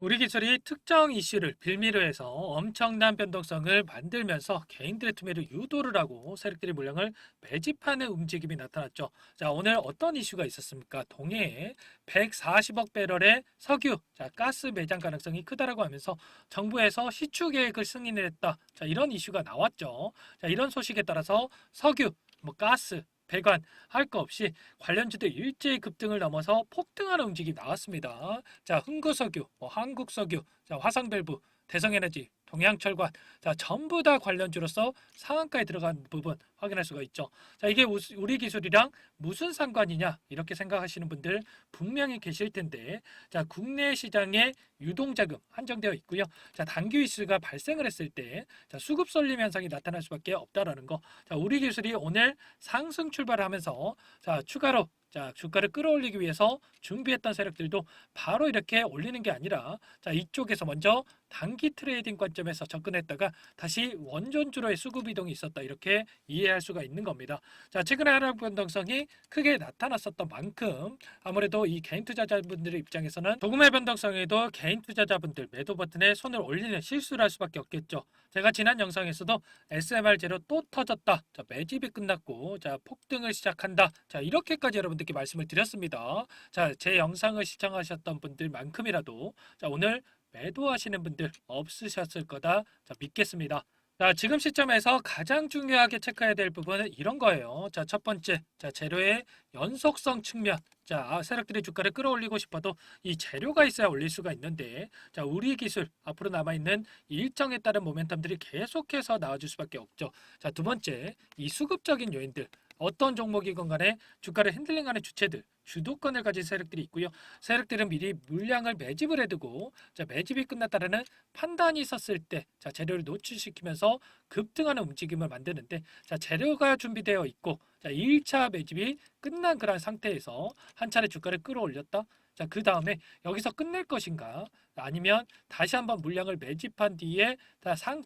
우리 기술이 특정 이슈를 빌미로 해서 엄청난 변동성을 만들면서 개인들의 투매를 유도를 하고 세력들의 물량을 매집하는 움직임이 나타났죠. 자, 오늘 어떤 이슈가 있었습니까? 동해에 140억 배럴의 석유, 자, 가스 매장 가능성이 크다라고 하면서 정부에서 시추 계획을 승인을 했다. 자, 이런 이슈가 나왔죠. 자, 이런 소식에 따라서 석유, 가스, 배관 할 거 없이 관련주들 일제히 급등을 넘어서 폭등하는 움직임이 나왔습니다. 자, 흥구석유, 한국석유, 자, 화성밸브, 대성에너지, 동양철관, 자, 전부 다 관련주로서 상한가에 들어간 부분 확인할 수가 있죠. 자, 이게 우리 기술이랑 무슨 상관이냐 이렇게 생각하시는 분들 분명히 계실 텐데, 자, 국내 시장에 유동자금 한정되어 있고요. 자, 당규 이슈가 발생을 했을 때, 자, 수급 쏠림 현상이 나타날 수밖에 없다라는 거. 자, 우리 기술이 오늘 상승 출발을 하면서, 자, 추가로, 자, 주가를 끌어올리기 위해서 준비했던 세력들도 바로 이렇게 올리는 게 아니라, 자, 이쪽에서 먼저 단기 트레이딩 관점에서 접근했다가 다시 원전주로의 수급 이동이 있었다, 이렇게 이해할 수가 있는 겁니다. 자, 최근에 하락 변동성이 크게 나타났었던 만큼 아무래도 이 개인 투자자분들의 입장에서는 조금의 변동성에도 개인 투자자분들 매도 버튼에 손을 올리는 실수를 할 수밖에 없겠죠. 제가 지난 영상에서도 SMR 제로 또 터졌다, 자, 매집이 끝났고, 자, 폭등을 시작한다, 자, 이렇게까지 여러분들께 말씀을 드렸습니다. 자, 제 영상을 시청하셨던 분들만큼이라도, 자, 오늘 매도하시는 분들 없으셨을 거다, 자, 믿겠습니다. 자, 지금 시점에서 가장 중요하게 체크해야 될 부분은 이런 거예요. 자, 첫 번째, 자, 재료의 연속성 측면. 자, 세력들이 주가를 끌어올리고 싶어도 이 재료가 있어야 올릴 수가 있는데, 자, 우리 기술 앞으로 남아있는 일정에 따른 모멘텀들이 계속해서 나와줄 수밖에 없죠. 자, 두 번째, 이 수급적인 요인들. 어떤 종목이건 간에 주가를 핸들링하는 주체들, 주도권을 가진 세력들이 있고요. 세력들은 미리 물량을 매집을 해두고, 자, 매집이 끝났다라는 판단이 있었을 때, 자, 재료를 노출시키면서 급등하는 움직임을 만드는데, 자, 재료가 준비되어 있고, 자, 1차 매집이 끝난 그런 상태에서 한 차례 주가를 끌어올렸다. 자, 그 다음에 여기서 끝낼 것인가? 아니면 다시 한번 물량을 매집한 뒤에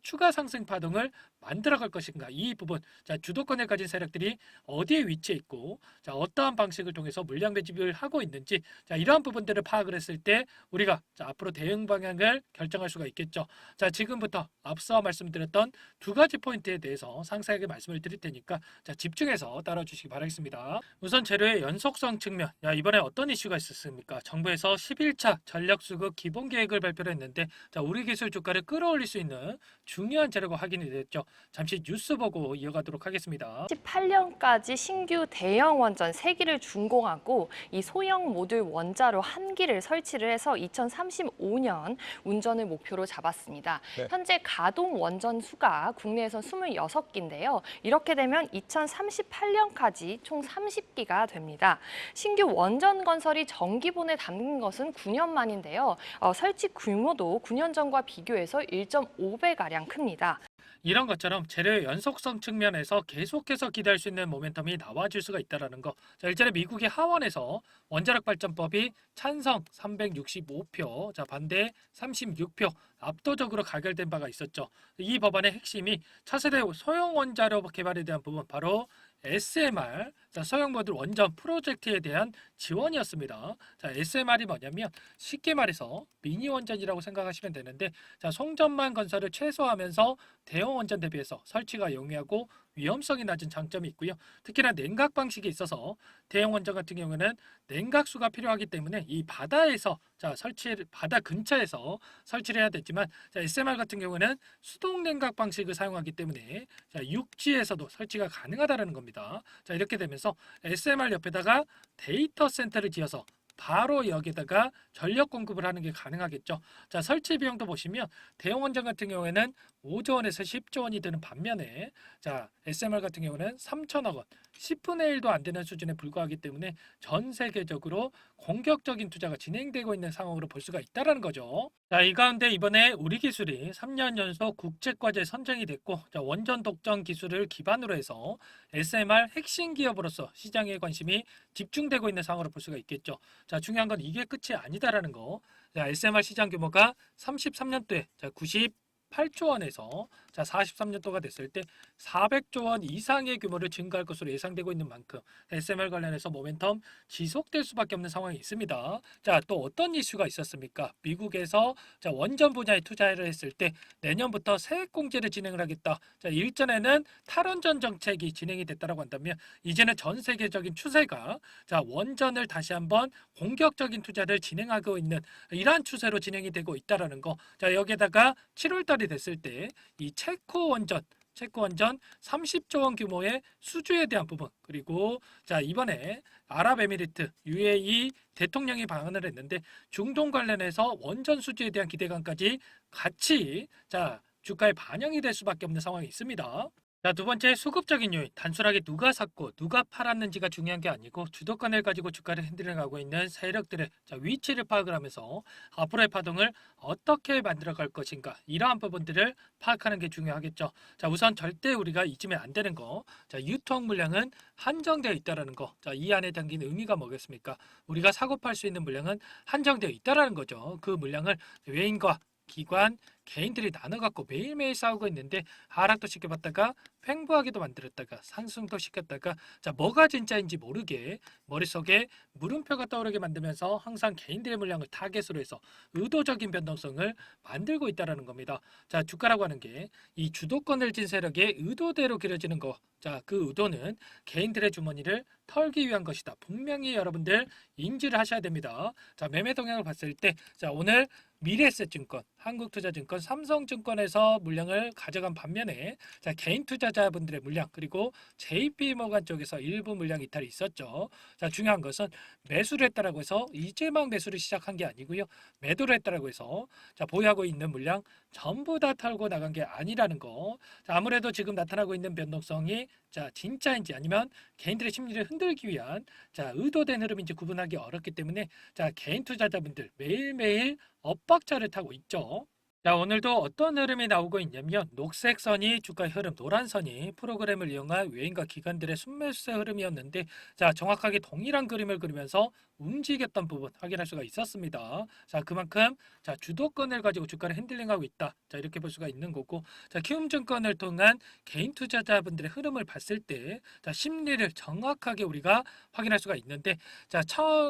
추가 상승 파동을 만들어갈 것인가? 이 부분, 자, 주도권을 가진 세력들이 어디에 위치해 있고, 자, 어떠한 방식을 통해서 물량 매집을 하고 있는지, 자, 이러한 부분들을 파악을 했을 때 우리가, 자, 앞으로 대응 방향을 결정할 수가 있겠죠. 자, 지금부터 앞서 말씀드렸던 두 가지 포인트에 대해서 상세하게 말씀을 드릴 테니까, 자, 집중해서 따라주시기 바라겠습니다. 우선 재료의 연속성 측면, 야, 이번에 어떤 이슈가 있었습니까? 정부에서 11차 전력수급 기본 계획을 발표를 했는데, 자, 우리 기술 주가를 끌어올릴 수 있는 중요한 재료가 확인이 됐죠. 잠시 뉴스 보고 이어가도록 하겠습니다. 2018년까지 신규 대형 원전 3기를 준공하고 이 소형 모듈 원자로 1기를 설치를 해서 2035년 운전을 목표로 잡았습니다. 네. 현재 가동 원전 수가 국내에선 26기인데요. 이렇게 되면 2038년까지 총 30기가 됩니다. 신규 원전 건설이 전기본에 담긴 것은 9년 만인데요. 설치 규모도 9년 전과 비교해서 1.5배가량 큽니다. 이런 것처럼 재료의 연속성 측면에서 계속해서 기대할 수 있는 모멘텀이 나와줄 수가 있다는 거. 자, 일전에 미국의 하원에서 원자력 발전법이 찬성 365표, 자, 반대 36표, 압도적으로 가결된 바가 있었죠. 이 법안의 핵심이 차세대 소형 원자력 개발에 대한 부분, 바로 SMR, 자, 소형 모듈 원전 프로젝트에 대한 지원이었습니다. 자, SMR이 뭐냐면 쉽게 말해서 미니 원전이라고 생각하시면 되는데, 자, 송전망 건설을 최소화하면서 대형 원전 대비해서 설치가 용이하고 위험성이 낮은 장점이 있고요. 특히나 냉각 방식이 있어서 대형 원전 같은 경우는 냉각수가 필요하기 때문에 이 바다에서, 자, 바다 근처에서 설치를 해야 되지만, 자, SMR 같은 경우는 수동 냉각 방식을 사용하기 때문에, 자, 육지에서도 설치가 가능하다는 겁니다. 자, 이렇게 되면서 SMR 옆에다가 데이터 센터를 지어서 바로 여기다가 전력 공급을 하는 게 가능하겠죠. 자, 설치 비용도 보시면 대형 원전 같은 경우에는 5조 원에서 10조 원이 드는 반면에, 자, SMR 같은 경우는 3천억 원, 10분의 1도 안 되는 수준에 불과하기 때문에 전 세계적으로 공격적인 투자가 진행되고 있는 상황으로 볼 수가 있다는 거죠. 자, 이 가운데 이번에 우리 기술이 3년 연속 국제과제 선정이 됐고, 자, 원전 독점 기술을 기반으로 해서 SMR 핵심 기업으로서 시장에 관심이 집중되고 있는 상황으로 볼 수가 있겠죠. 자, 중요한 건 이게 끝이 아니다라는 거. 자, SMR 시장 규모가 33년도에, 자, 98 38조 원에서 자 43년도가 됐을 때 400조 원 이상의 규모를 증가할 것으로 예상되고 있는 만큼 SMR 관련해서 모멘텀 지속될 수밖에 없는 상황이 있습니다. 자, 또 어떤 이슈가 있었습니까? 미국에서 자 원전 분야에 투자를 했을 때 내년부터 세액 공제를 진행을 하겠다. 자, 일전에는 탈원전 정책이 진행이 됐다라고 한다면 이제는 전 세계적인 추세가 자 원전을 다시 한번 공격적인 투자를 진행하고 있는 이러한 추세로 진행이 되고 있다라는 거. 자, 여기에다가 7월 달이 됐을 때 이 체코 원전 30조 원 규모의 수주에 대한 부분, 그리고 자 이번에 아랍에미리트 UAE 대통령이 방한을 했는데 중동 관련해서 원전 수주에 대한 기대감까지 같이 자 주가에 반영이 될 수밖에 없는 상황이 있습니다. 자, 두 번째 수급적인 요인. 단순하게 누가 샀고 누가 팔았는지가 중요한 게 아니고 주도권을 가지고 주가를 핸들링하고 있는 세력들의 자, 위치를 파악을 하면서 앞으로의 파동을 어떻게 만들어 갈 것인가, 이러한 부분들을 파악하는 게 중요하겠죠. 자, 우선 절대 우리가 잊으면 안 되는 거. 자, 유통 물량은 한정되어 있다라는 거. 자, 이 안에 담긴 의미가 뭐겠습니까? 우리가 사고 팔 수 있는 물량은 한정되어 있다라는 거죠. 그 물량을 외인과 기관, 개인들이 나눠 갖고 매일매일 싸우고 있는데 하락도 시켜봤다가 횡보하기도 만들었다가 상승도 시켰다가 자 뭐가 진짜인지 모르게 머릿속에 물음표가 떠오르게 만들면서 항상 개인들의 물량을 타겟으로 해서 의도적인 변동성을 만들고 있다라는 겁니다. 자, 주가라고 하는 게 이 주도권을 쥔 세력의 의도대로 그려지는 거. 자, 그 의도는 개인들의 주머니를 털기 위한 것이다. 분명히 여러분들 인지를 하셔야 됩니다. 자, 매매 동향을 봤을 때 자, 오늘 미래에셋증권, 한국투자증권, 삼성증권에서 물량을 가져간 반면에 자, 개인 투자자분들의 물량, 그리고 JP모간 쪽에서 일부 물량 이탈이 있었죠. 자, 중요한 것은 매수를 했다라고 해서 이제 막 매수를 시작한 게 아니고요. 매도를 했다라고 해서 자, 보유하고 있는 물량 전부 다 털고 나간 게 아니라는 거. 자, 아무래도 지금 나타나고 있는 변동성이 자, 진짜인지 아니면 개인들의 심리를 흔들기 위한 자, 의도된 흐름인지 구분하기 어렵기 때문에 자, 개인 투자자분들 매일매일 엇박자를 타고 있죠. 자, 오늘도 어떤 흐름이 나오고 있냐면 녹색 선이 주가 흐름, 노란 선이 프로그램을 이용한 외인과 기관들의 순매수세 흐름이었는데 자, 정확하게 동일한 그림을 그리면서 움직였던 부분 확인할 수가 있었습니다. 자, 그만큼 자, 주도권을 가지고 주가를 핸들링하고 있다. 자, 이렇게 볼 수가 있는 거고. 자, 키움증권을 통한 개인 투자자분들의 흐름을 봤을 때 자, 심리를 정확하게 우리가 확인할 수가 있는데 자,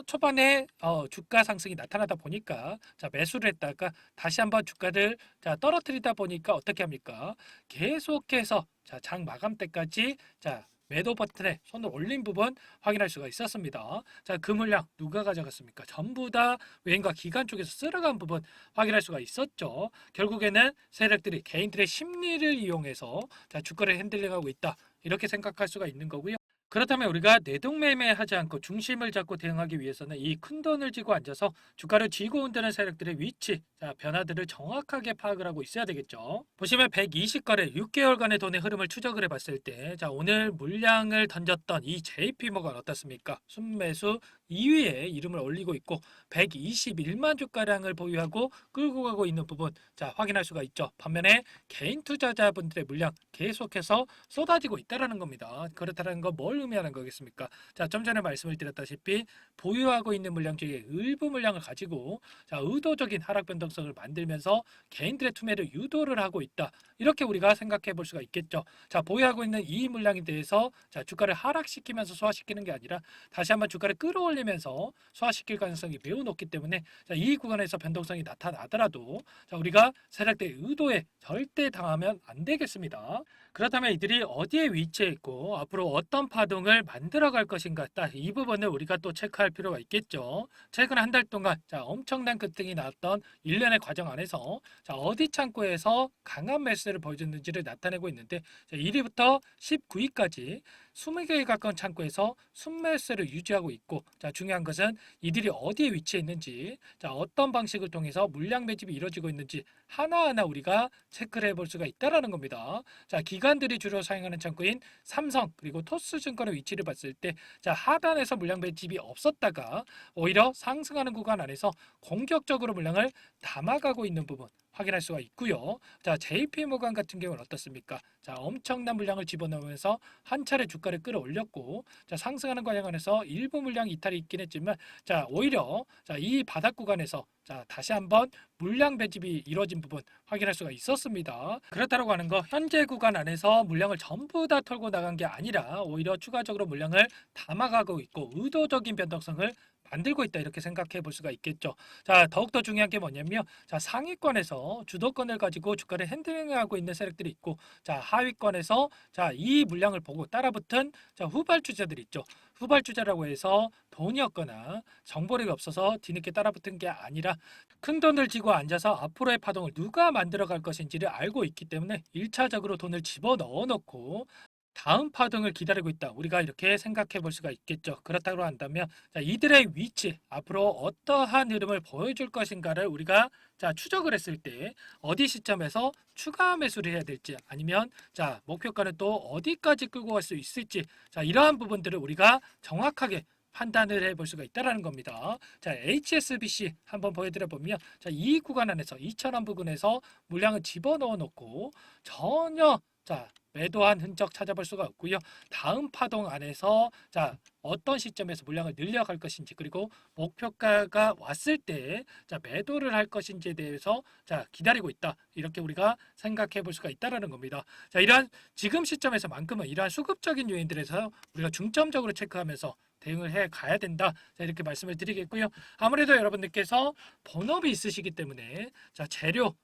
초반에 주가 상승이 나타나다 보니까 자, 매수를 했다가 다시 한번 주가를 자, 떨어뜨리다 보니까 어떻게 합니까? 계속해서 자, 장 마감 때까지 자, 매도 버튼에 손을 올린 부분 확인할 수가 있었습니다. 자, 그 물량 누가 가져갔습니까? 전부 다 외인과 기관 쪽에서 쓸어간 부분 확인할 수가 있었죠. 결국에는 세력들이 개인들의 심리를 이용해서 자, 주가를 핸들링하고 있다. 이렇게 생각할 수가 있는 거고요. 그렇다면 우리가 내동매매하지 않고 중심을 잡고 대응하기 위해서는 이 큰 돈을 쥐고 앉아서 주가를 쥐고 온다는 세력들의 위치, 자, 변화들을 정확하게 파악을 하고 있어야 되겠죠. 보시면 120거래 6개월간의 돈의 흐름을 추적을 해봤을 때, 자, 오늘 물량을 던졌던 이 JP모건 어떻습니까? 순매수 2위에 이름을 올리고 있고 121만 주가량을 보유하고 끌고 가고 있는 부분, 자, 확인할 수가 있죠. 반면에 개인 투자자분들의 물량 계속해서 쏟아지고 있다라는 겁니다. 그렇다는 건 뭘 의미하는 거겠습니까? 자, 좀 전에 말씀을 드렸다시피 보유하고 있는 물량 중에 일부 물량을 가지고 자, 의도적인 하락 변동성을 만들면서 개인들의 투매를 유도를 하고 있다. 이렇게 우리가 생각해 볼 수가 있겠죠. 자, 보유하고 있는 이 물량에 대해서 자, 주가를 하락시키면서 소화시키는 게 아니라 다시 한번 주가를 끌어올리면서 소화시킬 가능성이 매우 높기 때문에 자, 이 구간에서 변동성이 나타나더라도 자, 우리가 세력들의 의도에 절대 당하면 안 되겠습니다. 그렇다면 이들이 어디에 위치해 있고 앞으로 어떤 파동을 만들어 갈 것인가, 딱 이 부분을 우리가 또 체크할 필요가 있겠죠. 최근 한 달 동안 자, 엄청난 급등이 나왔던 일련의 과정 안에서 자, 어디 창구에서 강한 매수를 보여줬는지를 나타내고 있는데 자, 1위부터 19위까지 20개에 가까운 창구에서 순매수를 유지하고 있고 자, 중요한 것은 이들이 어디에 위치해 있는지 자, 어떤 방식을 통해서 물량 매집이 이루어지고 있는지 하나하나 우리가 체크를 해볼 수가 있다라는 겁니다. 자, 기관들이 주로 사용하는 창구인 삼성 그리고 토스증권의 위치를 봤을 때 자, 하단에서 물량 매집이 없었다가 오히려 상승하는 구간 안에서 공격적으로 물량을 담아가고 있는 부분 확인할 수가 있고요. 자, JP모간 같은 경우는 어떻습니까? 자, 엄청난 물량을 집어넣으면서 한 차례 주가를 끌어올렸고, 자, 상승하는 과정에서 일부 물량 이탈이 있긴 했지만, 자, 오히려 자, 이 바닥 구간에서 자, 다시 한번 물량 배집이 이루어진 부분 확인할 수가 있었습니다. 그렇다고 하는 거 현재 구간 안에서 물량을 전부 다 털고 나간 게 아니라 오히려 추가적으로 물량을 담아가고 있고 의도적인 변동성을 만들고 있다 이렇게 생각해 볼 수가 있겠죠. 자, 더욱더 중요한 게 뭐냐면 자, 상위권에서 주도권을 가지고 주가를 핸들링하고 있는 세력들이 있고 자, 하위권에서 자, 이 물량을 보고 따라붙은 자, 후발주자들이 있죠. 후발주자라고 해서 돈이 없거나 정보력이 없어서 뒤늦게 따라붙은 게 아니라 큰 돈을 쥐고 앉아서 앞으로의 파동을 누가 만들어 갈 것인지를 알고 있기 때문에 1차적으로 돈을 집어넣어 놓고 다음 파동을 기다리고 있다. 우리가 이렇게 생각해 볼 수가 있겠죠. 그렇다고 한다면 자, 이들의 위치, 앞으로 어떠한 흐름을 보여줄 것인가를 우리가 자, 추적을 했을 때 어디 시점에서 추가 매수를 해야 될지 아니면 자, 목표가는 또 어디까지 끌고 갈 수 있을지 자, 이러한 부분들을 우리가 정확하게 판단을 해볼 수가 있다라는 겁니다. 자, HSBC 한번 보여드려 보면 자, 이 구간 안에서 2,000원 부근에서 물량을 집어넣어 놓고 전혀 자, 매도한 흔적 찾아볼 수가 없고요. 다음 파동 안에서 자, 어떤 시점에서 물량을 늘려갈 것인지 그리고 목표가가 왔을 때 자, 매도를 할 것인지에 대해서 자, 기다리고 있다. 이렇게 우리가 생각해 볼 수가 있다라는 겁니다. 자, 이러한 지금 시점에서만큼은 이러한 수급적인 요인들에서 우리가 중점적으로 체크하면서 대응을 해 가야 된다. 자, 이렇게 말씀을 드리겠고요. 아무래도 여러분들께서 본업이 있으시기 때문에 자, 재료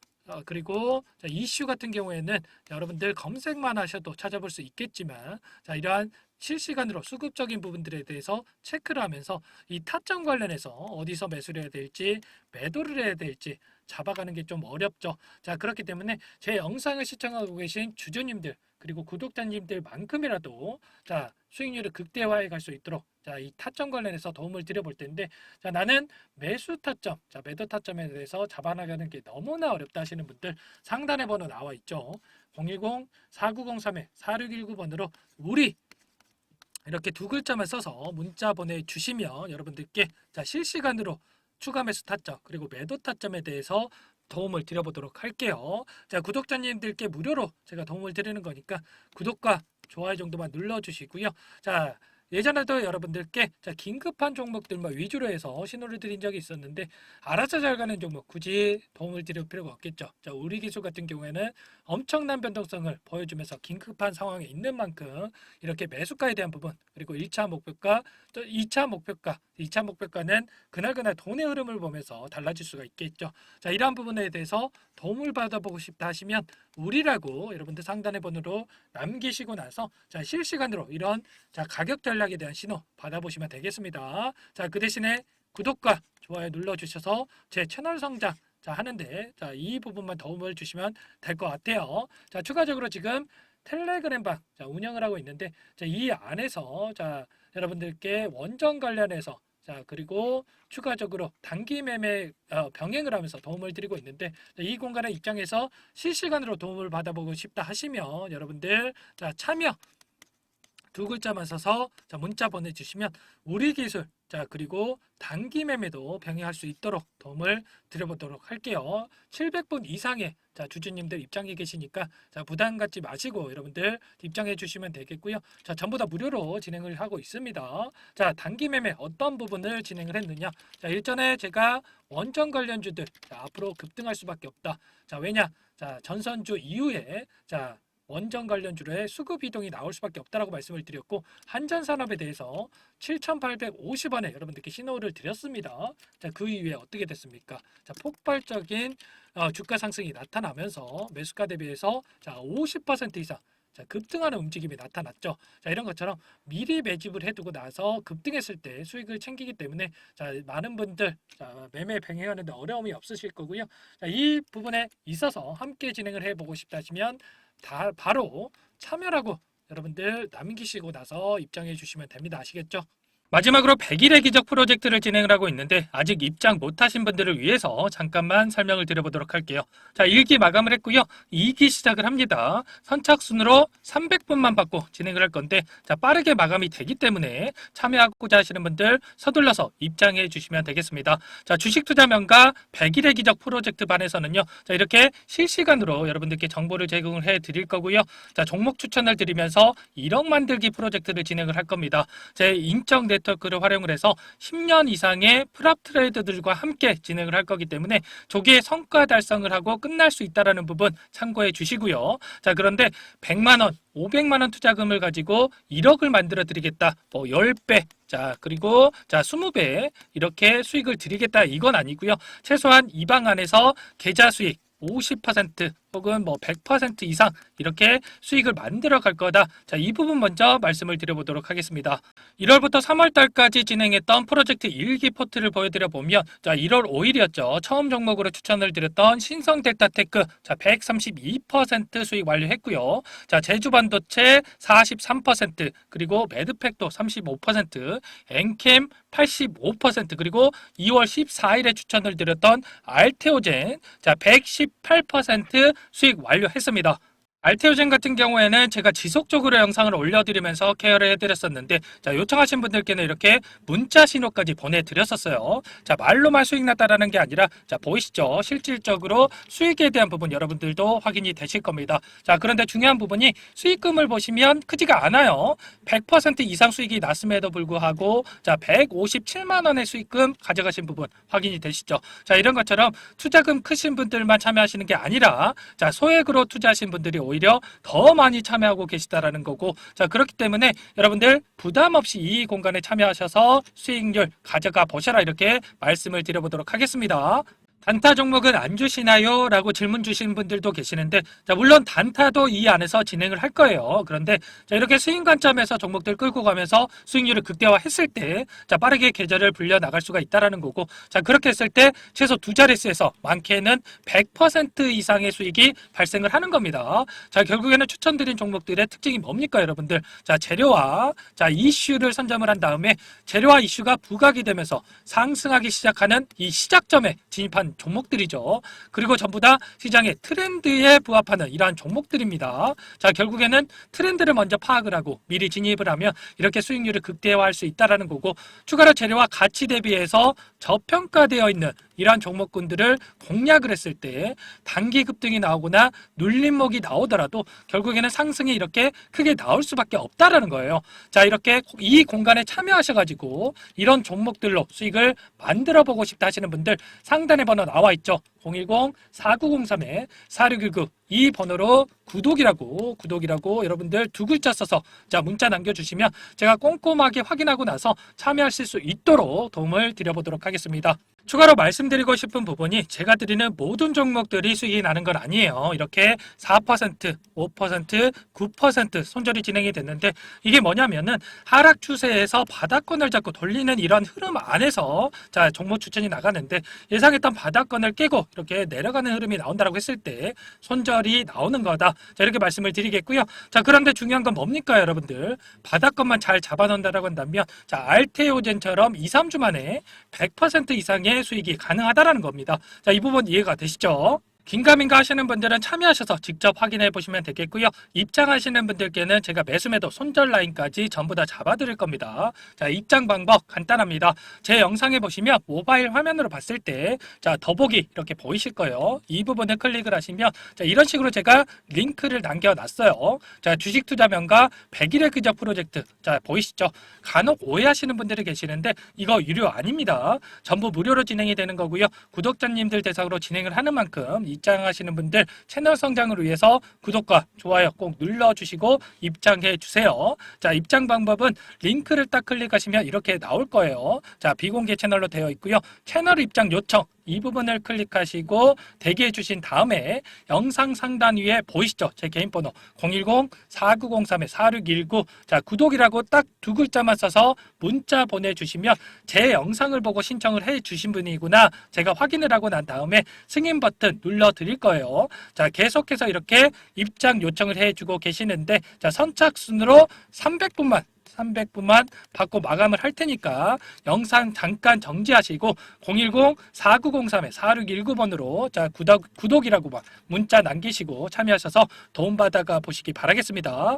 그리고 자, 이슈 같은 경우에는 여러분들 검색만 하셔도 찾아볼 수 있겠지만 자, 이러한 실시간으로 수급적인 부분들에 대해서 체크를 하면서 이 타점 관련해서 어디서 매수를 해야 될지 매도를 해야 될지 잡아가는 게 좀 어렵죠. 자, 그렇기 때문에 제 영상을 시청하고 계신 주주님들 그리고 구독자님들만큼이라도 자, 수익률을 극대화해 갈 수 있도록 자, 이 타점 관련해서 도움을 드려볼 텐데 자, 나는 매수 타점, 자, 매도 타점에 대해서 잡아나가는 게 너무나 어렵다 하시는 분들 상단에 번호 나와 있죠. 010-4903-4619번으로 우리 이렇게 두 글자만 써서 문자 보내주시면 여러분들께 자, 실시간으로 추가 매수 타점 그리고 매도 타점에 대해서 도움을 드려보도록 할게요. 자, 구독자님들께 무료로 제가 도움을 드리는 거니까 구독과 좋아요 정도만 눌러주시고요. 자, 예전에도 여러분들께 자, 긴급한 종목들만 위주로 해서 신호를 드린 적이 있었는데 알아서 잘 가는 종목 굳이 도움을 드릴 필요가 없겠죠. 자, 우리 기술 같은 경우에는 엄청난 변동성을 보여주면서 긴급한 상황에 있는 만큼 이렇게 매수가에 대한 부분 그리고 1차 목표가 또 2차 목표가 2차 목표가는 그날그날 돈의 흐름을 보면서 달라질 수가 있겠죠. 자, 이러한 부분에 대해서 도움을 받아보고 싶다 하시면 우리라고 여러분들 상단의 번호로 남기시고 나서 자, 실시간으로 이런 자, 가격 전략에 대한 신호 받아보시면 되겠습니다. 자, 그 대신에 구독과 좋아요 눌러주셔서 제 채널 성장 자, 하는데 자, 이 부분만 도움을 주시면 될 것 같아요. 자, 추가적으로 지금 텔레그램방 자, 운영을 하고 있는데 자, 이 안에서 자, 여러분들께 원전 관련해서 자, 그리고 추가적으로 단기 매매 병행을 하면서 도움을 드리고 있는데 이 공간의 입장에서 실시간으로 도움을 받아보고 싶다 하시면 여러분들 자, 참여 두 글자만 써서 자, 문자 보내주시면 우리 기술 자, 그리고 단기 매매도 병행할 수 있도록 도움을 드려보도록 할게요. 700분 이상의 자, 주주님들 입장에 계시니까 자, 부담 갖지 마시고 여러분들 입장해 주시면 되겠고요. 자, 전부 다 무료로 진행을 하고 있습니다. 자, 단기 매매 어떤 부분을 진행을 했느냐? 자, 일전에 제가 원전 관련주들 자, 앞으로 급등할 수밖에 없다. 자, 왜냐? 자, 전선주 이후에 자, 원전 관련주로의 수급 이동이 나올 수밖에 없다라고 말씀을 드렸고 한전산업에 대해서 7,850원에 여러분들께 신호를 드렸습니다. 자, 그 이후에 어떻게 됐습니까? 자, 폭발적인 주가 상승이 나타나면서 매수가 대비해서 자, 50% 이상 자, 급등하는 움직임이 나타났죠. 자, 이런 것처럼 미리 매집을 해두고 나서 급등했을 때 수익을 챙기기 때문에 자, 많은 분들 자, 매매 병행하는데 어려움이 없으실 거고요. 자, 이 부분에 있어서 함께 진행을 해보고 싶다 하시면 다 바로 참여라고 여러분들 남기시고 나서 입장해 주시면 됩니다. 아시겠죠? 마지막으로 100일의 기적 프로젝트를 진행을 하고 있는데 아직 입장 못하신 분들을 위해서 잠깐만 설명을 드려보도록 할게요. 자, 1기 마감을 했고요. 2기 시작을 합니다. 선착순으로 300분만 받고 진행을 할 건데 자, 빠르게 마감이 되기 때문에 참여하고자 하시는 분들 서둘러서 입장해 주시면 되겠습니다. 자, 주식투자명가 100일의 기적 프로젝트 반에서는요. 자, 이렇게 실시간으로 여러분들께 정보를 제공을 해 드릴 거고요. 자, 종목 추천을 드리면서 1억 만들기 프로젝트를 진행을 할 겁니다. 제 인적 네트워크를 활용을 해서 10년 이상의 프랍 트레이더들과 함께 진행을 할 거기 때문에 조기에 성과 달성을 하고 끝날 수 있다는 부분 참고해 주시고요. 자, 그런데 100만 원, 500만 원 투자금을 가지고 1억을 만들어 드리겠다. 뭐 10배, 자, 그리고 자, 20배 이렇게 수익을 드리겠다. 이건 아니고요. 최소한 이 방 안에서 계좌 수익 50% 혹은 뭐 100% 이상 이렇게 수익을 만들어 갈 거다. 자, 이 부분 먼저 말씀을 드려보도록 하겠습니다. 1월부터 3월 달까지 진행했던 프로젝트 1기 포트를 보여드려 보면 자, 1월 5일이었죠. 처음 종목으로 추천을 드렸던 신성델타테크 자, 132% 수익 완료했고요. 자, 제주반도체 43% 그리고 매드팩도 35% 엔캠 85% 그리고 2월 14일에 추천을 드렸던 알테오젠 자, 118% 수익 완료했습니다. 알테오젠 같은 경우에는 제가 지속적으로 영상을 올려드리면서 케어를 해드렸었는데 자, 요청하신 분들께는 이렇게 문자 신호까지 보내드렸었어요. 자, 말로만 수익 났다라는 게 아니라 자, 보이시죠? 실질적으로 수익에 대한 부분 여러분들도 확인이 되실 겁니다. 자, 그런데 중요한 부분이 수익금을 보시면 크지가 않아요. 100% 이상 수익이 났음에도 불구하고 자, 157만 원의 수익금 가져가신 부분 확인이 되시죠? 자, 이런 것처럼 투자금 크신 분들만 참여하시는 게 아니라 자, 소액으로 투자하신 분들이 오히려 더 많이 참여하고 계시다라는 거고 자, 그렇기 때문에 여러분들 부담 없이 이 공간에 참여하셔서 수익률 가져가 보셔라 이렇게 말씀을 드려보도록 하겠습니다. 단타 종목은 안 주시나요? 라고 질문 주시는 분들도 계시는데 자, 물론 단타도 이 안에서 진행을 할 거예요. 그런데 자, 이렇게 수익 관점에서 종목들 끌고 가면서 수익률을 극대화했을 때 자, 빠르게 계좌를 불려 나갈 수가 있다라는 거고 자, 그렇게 했을 때 최소 두 자릿수에서 많게는 100% 이상의 수익이 발생을 하는 겁니다. 자, 결국에는 추천드린 종목들의 특징이 뭡니까 여러분들? 자, 재료와 자, 이슈를 선점을 한 다음에 재료와 이슈가 부각이 되면서 상승하기 시작하는 이 시작점에 진입한 종목들이죠. 그리고 전부 다 시장의 트렌드에 부합하는 이러한 종목들입니다. 자, 결국에는 트렌드를 먼저 파악을 하고 미리 진입을 하면 이렇게 수익률을 극대화할 수 있다는 거고 추가로 재료와 가치 대비해서 저평가되어 있는 이러한 종목군들을 공략을 했을 때 단기 급등이 나오거나 눌림목이 나오더라도 결국에는 상승이 이렇게 크게 나올 수밖에 없다라는 거예요. 자, 이렇게 이 공간에 참여하셔가지고 이런 종목들로 수익을 만들어 보고 싶다 하시는 분들 상단에 번호 나와 있죠. 010-4903-4619 이 번호로 구독이라고 여러분들 두 글자 써서 자, 문자 남겨주시면 제가 꼼꼼하게 확인하고 나서 참여하실 수 있도록 도움을 드려보도록 하겠습니다. 추가로 말씀드리고 싶은 부분이 제가 드리는 모든 종목들이 수익이 나는 건 아니에요. 이렇게 4%, 5%, 9% 손절이 진행이 됐는데 이게 뭐냐면은 하락 추세에서 바닥권을 잡고 돌리는 이런 흐름 안에서 자, 종목 추천이 나가는데 예상했던 바닥권을 깨고 이렇게 내려가는 흐름이 나온다고 했을 때 손절이 나오는 거다. 자, 이렇게 말씀을 드리겠고요. 자, 그런데 중요한 건 뭡니까 여러분들? 바닥권만 잘 잡아놓는다라고 한다면 자, 알테오젠처럼 2, 3주 만에 100% 이상의 수익이 가능하다라는 겁니다. 자, 이 부분 이해가 되시죠? 긴가민가 하시는 분들은 참여하셔서 직접 확인해 보시면 되겠고요. 입장하시는 분들께는 제가 매수매도 손절 라인까지 전부 다 잡아드릴 겁니다. 자, 입장 방법 간단합니다. 제 영상에 보시면 모바일 화면으로 봤을 때 자, 더보기 이렇게 보이실 거예요. 이 부분을 클릭을 하시면 자, 이런 식으로 제가 링크를 남겨놨어요. 자, 주식 투자 명가 100일의 기적 프로젝트 자, 보이시죠? 간혹 오해하시는 분들이 계시는데 이거 유료 아닙니다. 전부 무료로 진행이 되는 거고요. 구독자님들 대상으로 진행을 하는 만큼 입장하시는 분들 채널 성장을 위해서 구독과 좋아요 꼭 눌러주시고 입장해 주세요. 자, 입장 방법은 링크를 딱 클릭하시면 이렇게 나올 거예요. 자, 비공개 채널로 되어 있고요. 채널 입장 요청 이 부분을 클릭하시고 대기해 주신 다음에 영상 상단 위에 보이시죠? 제 개인 번호 010-4903-4619 자, 구독이라고 딱 두 글자만 써서 문자 보내주시면 제 영상을 보고 신청을 해 주신 분이구나 제가 확인을 하고 난 다음에 승인 버튼 눌러 불러드릴 거예요. 자, 계속해서 이렇게 입장 요청을 해주고 계시는데, 자, 선착순으로 300분만 받고 마감을 할 테니까 영상 잠깐 정지하시고 010-4903-4619번으로 자, 구독이라고 문자 남기시고 참여하셔서 도움받아가 보시기 바라겠습니다.